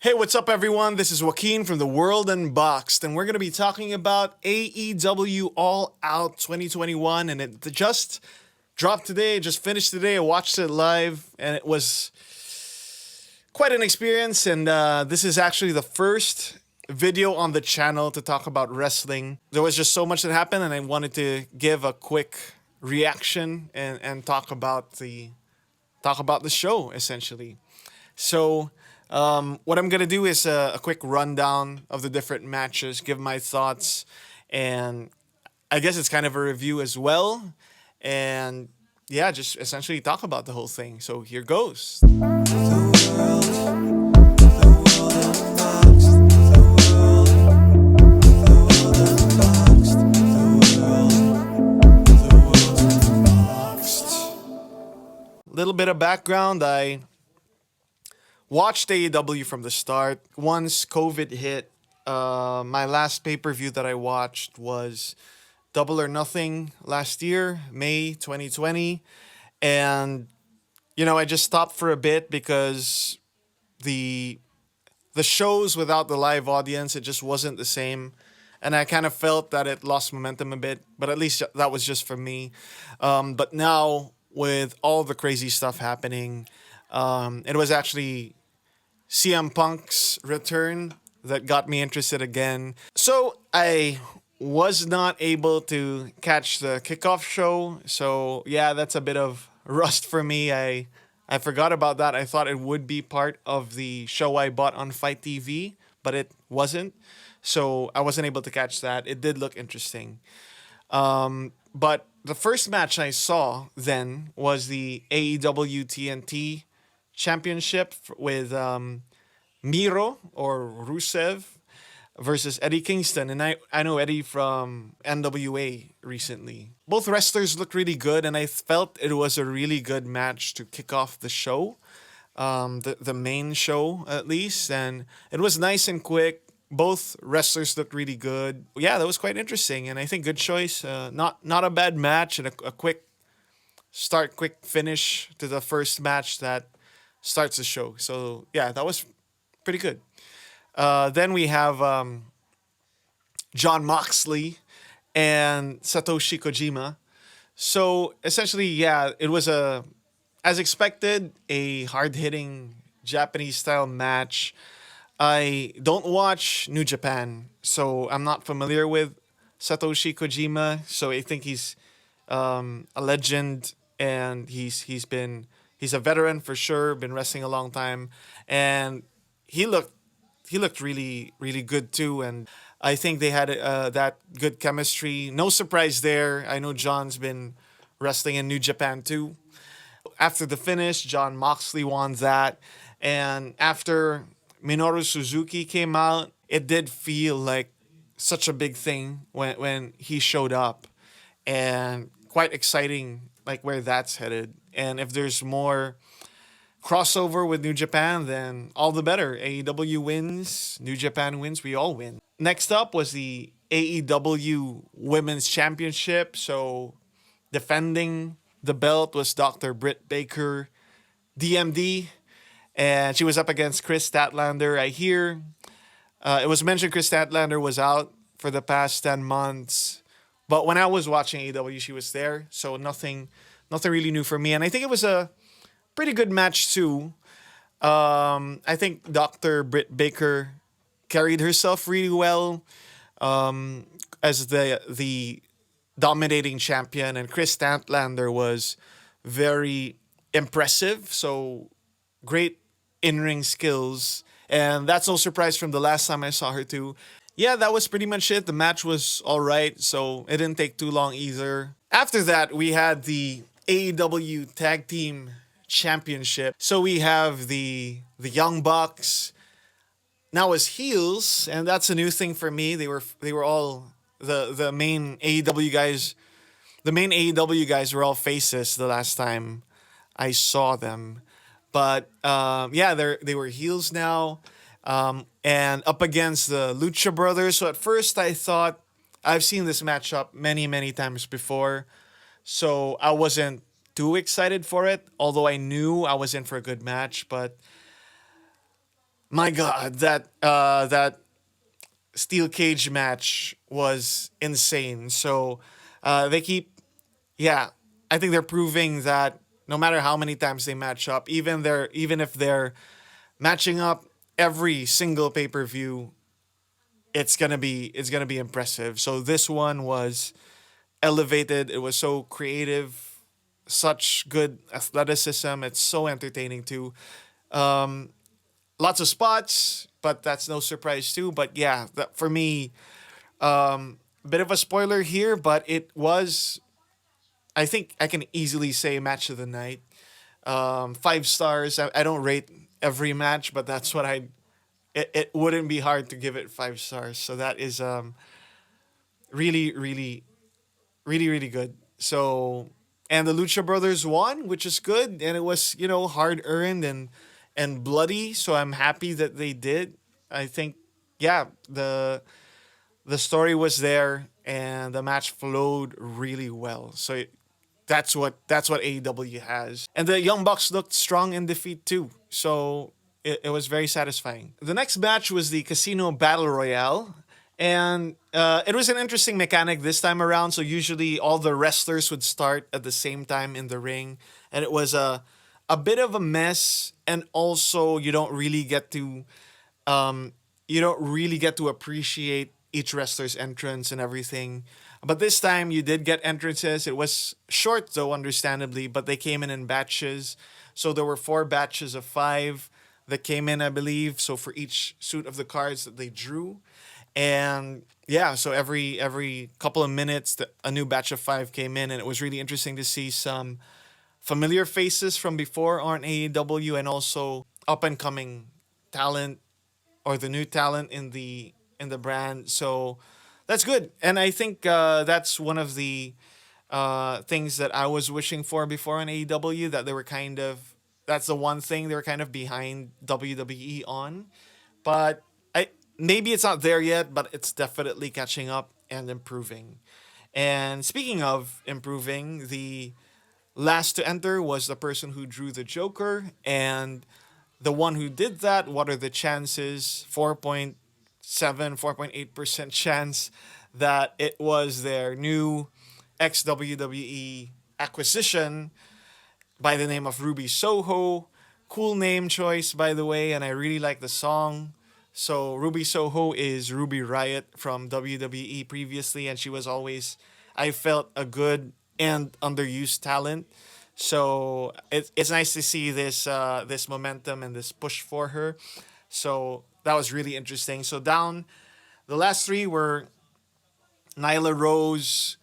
Hey, what's up, everyone? This is Joaquin from the World Unboxed, and we're going to be talking about AEW All Out 2021, and it just dropped today, just finished today. I watched it live, and it was quite an experience, and this is actually the first video on the channel to talk about wrestling. There was just so much that happened, and I wanted to give a quick reaction and talk about the show, essentially. So, what I'm gonna do is a quick rundown of the different matches, give my thoughts, and I guess it's kind of a review as well. And yeah, just essentially talk about the whole thing. So here goes. Little bit of background. I watched AEW from the start. Once COVID hit, my last pay-per-view that I watched was Double or Nothing last year, May 2020. And, I just stopped for a bit because the shows without the live audience, it just wasn't the same. And I kind of felt that it lost momentum a bit, but at least that was just for me. But now, with all the crazy stuff happening, it was actually CM Punk's return that got me interested again. So I was not able to catch the kickoff show. So yeah, that's a bit of rust for me. I forgot about that. I thought it would be part of the show I bought on Fight TV, but it wasn't. So I wasn't able to catch that. It did look interesting. But the first match I saw then was the AEW TNT Championship with Miro or Rusev versus Eddie Kingston. And I know Eddie from NWA recently. Both wrestlers looked really good, and I felt it was a really good match to kick off the show, the main show at least. And it was nice and quick. Both wrestlers looked really good. Yeah, that was quite interesting, and I think good choice. Not a bad match, and a quick start, quick finish to the first match that starts the show. So yeah, that was pretty good. Then we have Jon Moxley and Satoshi Kojima. So essentially, yeah, it was as expected, a hard-hitting Japanese-style match. I don't watch New Japan, so I'm not familiar with Satoshi Kojima. So I think he's a legend, and he's a veteran for sure. Been wrestling a long time, and he looked really really good too. And I think they had that good chemistry. No surprise there. I know John's been wrestling in New Japan too. After the finish, Jon Moxley won that, and after Minoru Suzuki came out, it did feel like such a big thing when he showed up, and quite exciting, like where that's headed. And if there's more crossover with New Japan, then all the better. AEW wins, New Japan wins, we all win. Next up was the AEW Women's Championship. So defending the belt was Dr. Britt Baker, DMD, and she was up against Chris Statlander. I hear it was mentioned Chris Statlander was out for the past 10 months, but when I was watching AEW, she was there, so nothing really new for me. And I think it was a pretty good match too. I think Dr. Britt Baker carried herself really well as the dominating champion, and Chris Statlander was very impressive. So great in-ring skills, and that's no surprise from the last time I saw her too. Yeah, that was pretty much it. The match was all right, so it didn't take too long either. After that, we had the AEW Tag Team Championship. So we have the Young Bucks now as heels, and that's a new thing for me. They were all the main AEW guys. The main AEW guys were all faces the last time I saw them. But yeah, they were heels now, and up against the Lucha Brothers. So at first I thought, I've seen this matchup many times before, so I wasn't too excited for it. Although I knew I was in for a good match, but My God, that steel cage match was insane. So they keep, yeah, I think they're proving that no matter how many times they match up, even if they're matching up every single pay per view, it's gonna be impressive. So this one was elevated. It was so creative, such good athleticism. It's so entertaining too. Lots of spots, but that's no surprise too. But yeah, for me, bit of a spoiler here, but it was. I think I can easily say match of the night. 5 stars. I don't rate every match, but that's what I. It wouldn't be hard to give it 5 stars. So that is really, really, really, really good. So, and the Lucha Brothers won, which is good, and it was hard earned and bloody. So I'm happy that they did. I think, yeah, the story was there, and the match flowed really well. So that's what AEW has. And the Young Bucks looked strong in defeat too. So it was very satisfying. The next match was the Casino Battle Royale. And it was an interesting mechanic this time around. So usually all the wrestlers would start at the same time in the ring. And it was a bit of a mess. And also you don't really get to appreciate each wrestler's entrance and everything. But this time you did get entrances. It was short though, understandably, but they came in batches. So there were 4 batches of 5 that came in, I believe. So for each suit of the cards that they drew, and yeah, so every couple of minutes, a new batch of 5 came in, and it was really interesting to see some familiar faces from before on AEW, and also up and coming talent or the new talent in the brand. So that's good, and I think that's one of the things that I was wishing for before on AEW. That they were kind of that's the one thing they were kind of behind WWE on, but I maybe it's not there yet, but it's definitely catching up and improving. And speaking of improving, the last to enter was the person who drew the Joker, and the one who did that, what are the chances? 4.7, 4.8% chance that it was their new ex WWE acquisition by the name of Ruby Soho. Cool name choice, by the way, and I really like the song. So, Ruby Soho is Ruby Riot from WWE previously, and she was always, I felt, a good and underused talent. So, it's nice to see this momentum and this push for her. So, that was really interesting. So, down the last 3 were Nyla Rose,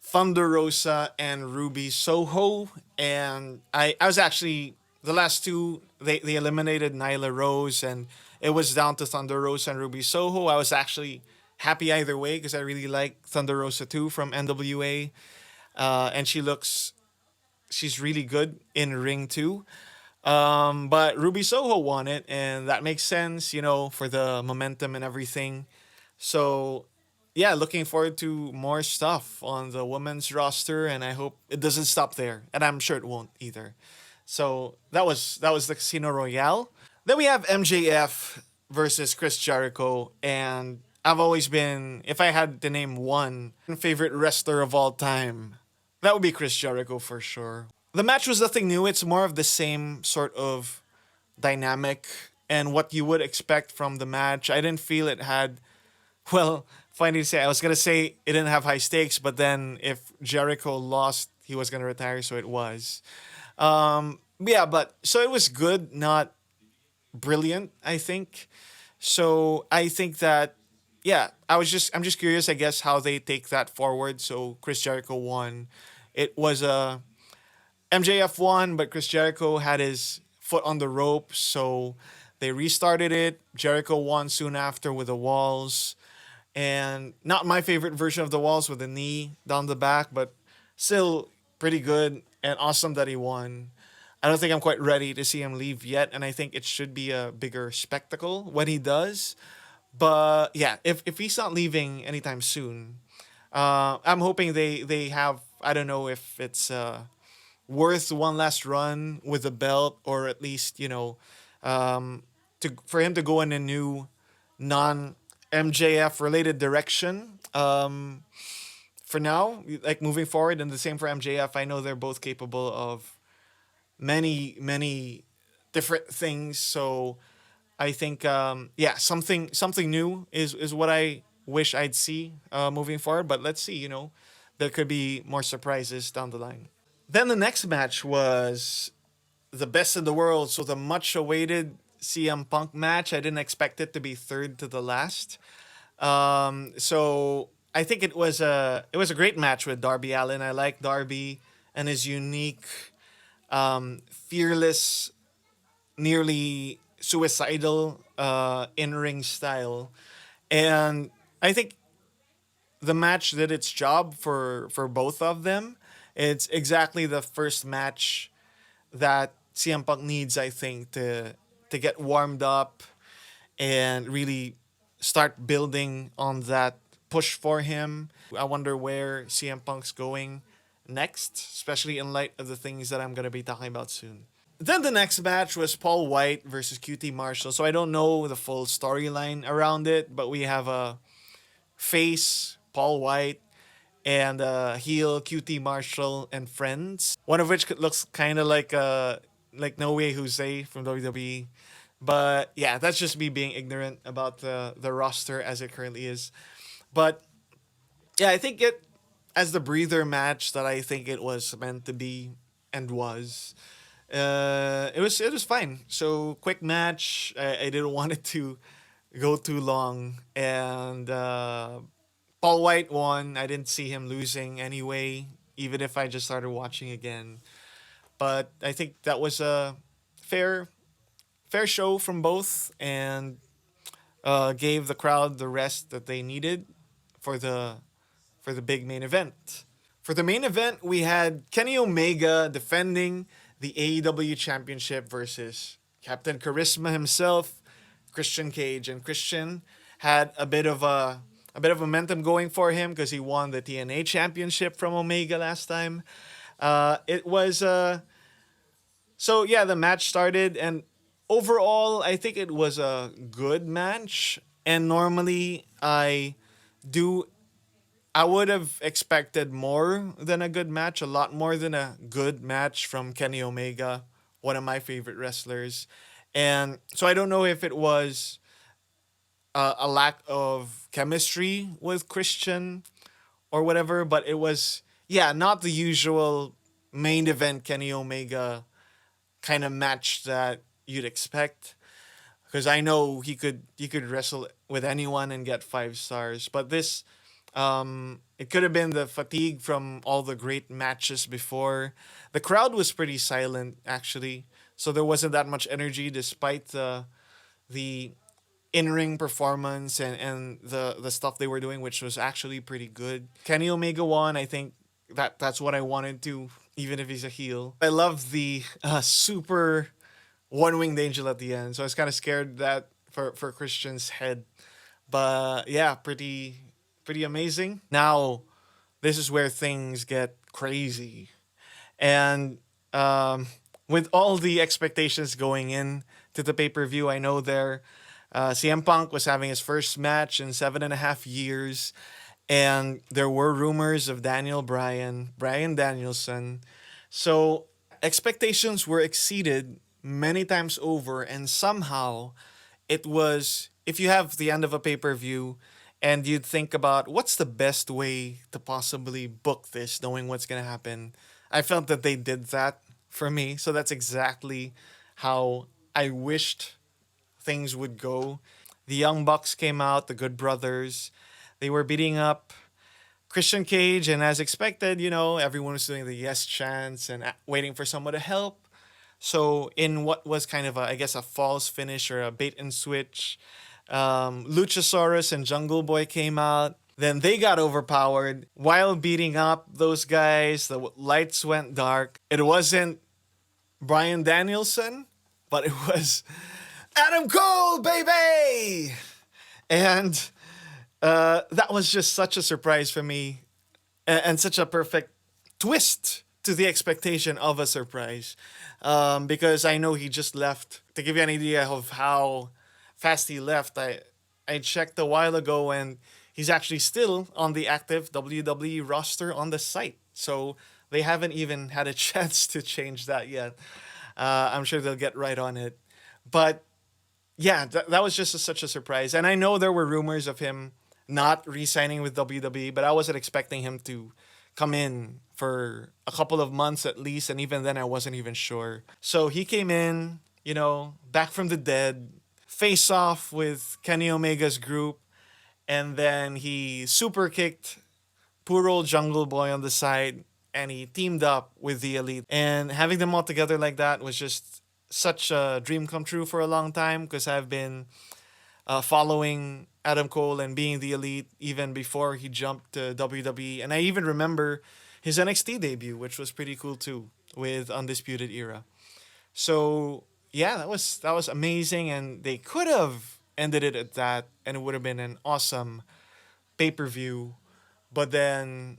Thunder Rosa, and Ruby Soho. And I was actually, the last 2, they eliminated Nyla Rose, and it was down to Thunder Rosa and Ruby Soho. I was actually happy either way because I really like Thunder Rosa too from NWA. And she's really good in ring too. But Ruby Soho won it, and that makes sense, for the momentum and everything. So, yeah, looking forward to more stuff on the women's roster, and I hope it doesn't stop there, and I'm sure it won't either. So that was the Casino Royale. Then we have MJF versus Chris Jericho, and I've always been, if I had to name one favorite wrestler of all time, that would be Chris Jericho for sure. The match was nothing new. It's more of the same sort of dynamic and what you would expect from the match. I didn't feel it had, well, funny to say, I was going to say it didn't have high stakes, but then if Jericho lost, he was going to retire, so it was. Yeah, but so it was good, not brilliant, I think. So I think that, yeah, I'm just curious, I guess, how they take that forward. So Chris Jericho won. It was a MJF won, but Chris Jericho had his foot on the rope, so they restarted it. Jericho won soon after with the walls, and not my favorite version of the walls with the knee down the back, but still pretty good and awesome that he won. I don't think I'm quite ready to see him leave yet, and I think it should be a bigger spectacle when he does. But yeah, if he's not leaving anytime soon, I'm hoping they have. I don't know if it's worth one last run with the belt, or at least to for him to go in a new non MJF related direction. For now, like moving forward, and the same for MJF. I know they're both capable of many different things. So I think yeah, something new is what I wish I'd see moving forward. But let's see. There could be more surprises down the line. Then the next match was the best in the world. So the much awaited CM Punk match. I didn't expect it to be third to the last. So I think it was a great match with Darby Allin. I like Darby and his unique, fearless, nearly suicidal in ring style, and I think the match did its job for both of them. It's exactly the first match that CM Punk needs, I think, to get warmed up and really start building on that push for him. I wonder where CM Punk's going next, especially in light of the things that I'm going to be talking about soon. Then the next match was Paul White versus QT Marshall. So I don't know the full storyline around it, but we have a face, Paul White, and heel QT Marshall and friends. One of which looks kind of like No Way Jose from WWE. But yeah, that's just me being ignorant about the roster as it currently is. But yeah, I think it as the breather match that I think it was meant to be and was. It was fine. So quick match. I didn't want it to go too long, and Paul White won. I didn't see him losing anyway, even if I just started watching again. But I think that was a fair fair show from both, and gave the crowd the rest that they needed for the big main event. For the main event, we had Kenny Omega defending the AEW Championship versus Captain Charisma himself, Christian Cage, and Christian had a bit of momentum going for him because he won the TNA Championship from Omega last time. It was so yeah, the match started, and overall, I think it was a good match. And normally, do I would have expected more than a good match, a lot more than a good match from Kenny Omega, one of my favorite wrestlers. And so I don't know if it was a lack of chemistry with Christian or whatever, but it was, yeah, not the usual main event Kenny Omega kind of match that you'd expect. Because I know he could wrestle with anyone and get 5 stars, but this it could have been the fatigue from all the great matches before. The crowd was pretty silent actually, so there wasn't that much energy despite the in-ring performance and the stuff they were doing, which was actually pretty good. Kenny Omega won. I think that's what I wanted to, even if he's a heel. I love the super one-winged angel at the end, so I was kind of scared that for Christian's head. But yeah, pretty amazing. Now, this is where things get crazy. And with all the expectations going in to the pay-per-view, I know CM Punk was having his first match in 7.5 years. And there were rumors of Brian Danielson. So expectations were exceeded many times over. And somehow it was, if you have the end of a pay-per-view, and you'd think about what's the best way to possibly book this, knowing what's going to happen. I felt that they did that for me. So that's exactly how I wished things would go. The Young Bucks came out, the Good Brothers. They were beating up Christian Cage. And as expected, everyone was doing the yes chants and waiting for someone to help. So in what was kind of, I guess, a false finish or a bait and switch, Luchasaurus and Jungle Boy came out. Then they got overpowered while beating up those guys. The lights went dark. It wasn't Brian Danielson, but it was Adam Cole, baby! And that was just such a surprise for me, and such a perfect twist to the expectation of a surprise, because I know he just left. To give you an idea of how fast he left, I checked a while ago, and he's actually still on the active WWE roster on the site. So they haven't even had a chance to change that yet. I'm sure they'll get right on it. But yeah, that was just such a surprise. And I know there were rumors of him not re-signing with WWE, but I wasn't expecting him to come in for a couple of months at least, and even then I wasn't even sure. So he came in, back from the dead, face off with Kenny Omega's group, and then he super kicked poor old Jungle Boy on the side, and he teamed up with the Elite. And having them all together like that was just such a dream come true for a long time, because I've been following Adam Cole and being the Elite even before he jumped to WWE. And I even remember his NXT debut, which was pretty cool too, with Undisputed Era. So yeah, that was amazing, and they could have ended it at that, and it would have been an awesome pay per view. But then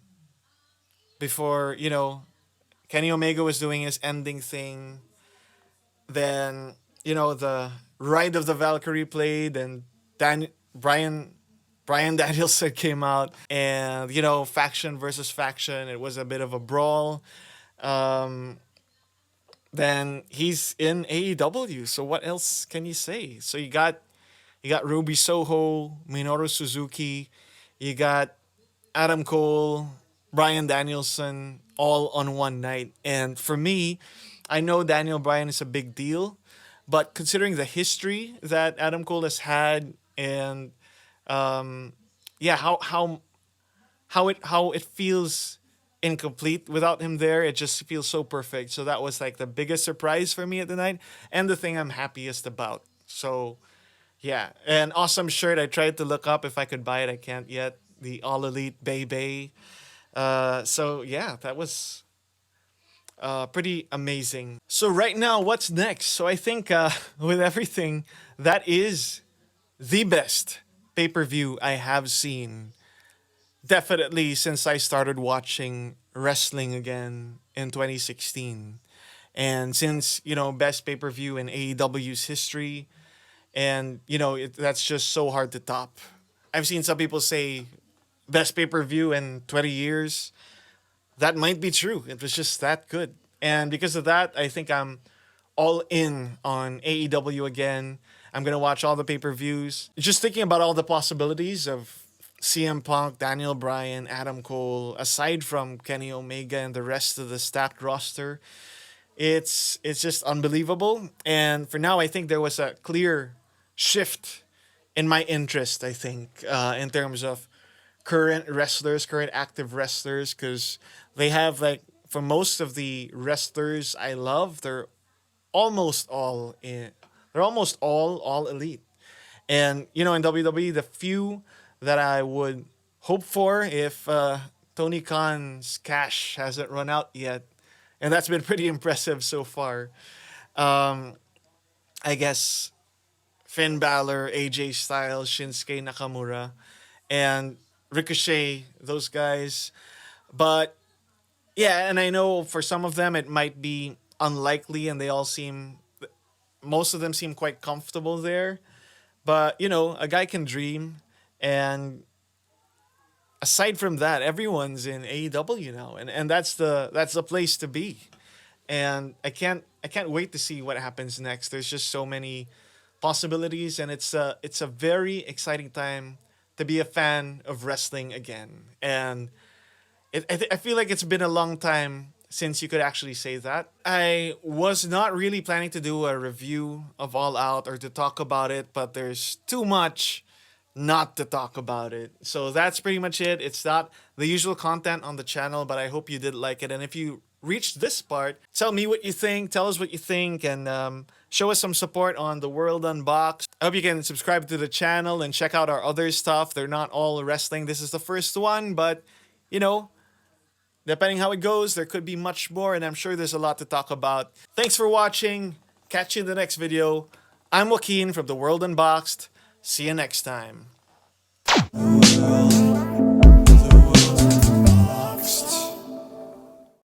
before Kenny Omega was doing his ending thing, then the Ride of the Valkyrie played, and Brian Danielson came out, and faction versus faction. It was a bit of a brawl. Um, then he's in AEW. So what else can you say? So you got Ruby Soho, Minoru Suzuki, you got Adam Cole, Brian Danielson, all on one night. And for me, I know Daniel Bryan is a big deal, but considering the history that Adam Cole has had, and yeah, how it feels incomplete without him there, it just feels so perfect. So that was like the biggest surprise for me at the night, and the thing I'm happiest about. So yeah, an awesome shirt. I tried to look up if I could buy it. I can't yet. The All Elite Bay. So yeah, that was pretty amazing. So right now, what's next? So I think with everything, that is the best pay-per-view I have seen. Definitely since I started watching wrestling again in 2016. And since, best pay-per-view in AEW's history. And, that's just so hard to top. I've seen some people say best pay-per-view in 20 years. That might be true. It was just that good. And because of that, I think I'm all in on AEW again. I'm going to watch all the pay-per-views. Just thinking about all the possibilities of CM Punk, Daniel Bryan, Adam Cole, aside from Kenny Omega and the rest of the stacked roster, it's just unbelievable. And for now, I think there was a clear shift in my interest, I think, in terms of current wrestlers, current active wrestlers, because they have, like, for most of the wrestlers I love, they're almost all elite. And in WWE, the few that I would hope for, if Tony Khan's cash hasn't run out yet, and that's been pretty impressive so far. I guess Finn Balor, AJ Styles, Shinsuke Nakamura, and Ricochet, those guys. But yeah, and I know for some of them it might be unlikely, and most of them seem quite comfortable there. But a guy can dream, and aside from that, everyone's in AEW now, and that's the place to be. And I can't wait to see what happens next. There's just so many possibilities, and it's a very exciting time to be a fan of wrestling again. And I feel like it's been a long time since you could actually say that. I was not really planning to do a review of All Out or to talk about it, but there's too much not to talk about it. So that's pretty much it. It's not the usual content on the channel, but I hope you did like it. And if you reached this part, tell me what you think. Tell us what you think, and show us some support on The World Unboxed. I hope you can subscribe to the channel and check out our other stuff. They're not all wrestling. This is the first one, but depending how it goes, there could be much more, and I'm sure there's a lot to talk about. Thanks for watching. Catch you in the next video. I'm Joaquin from The World Unboxed. See you next time.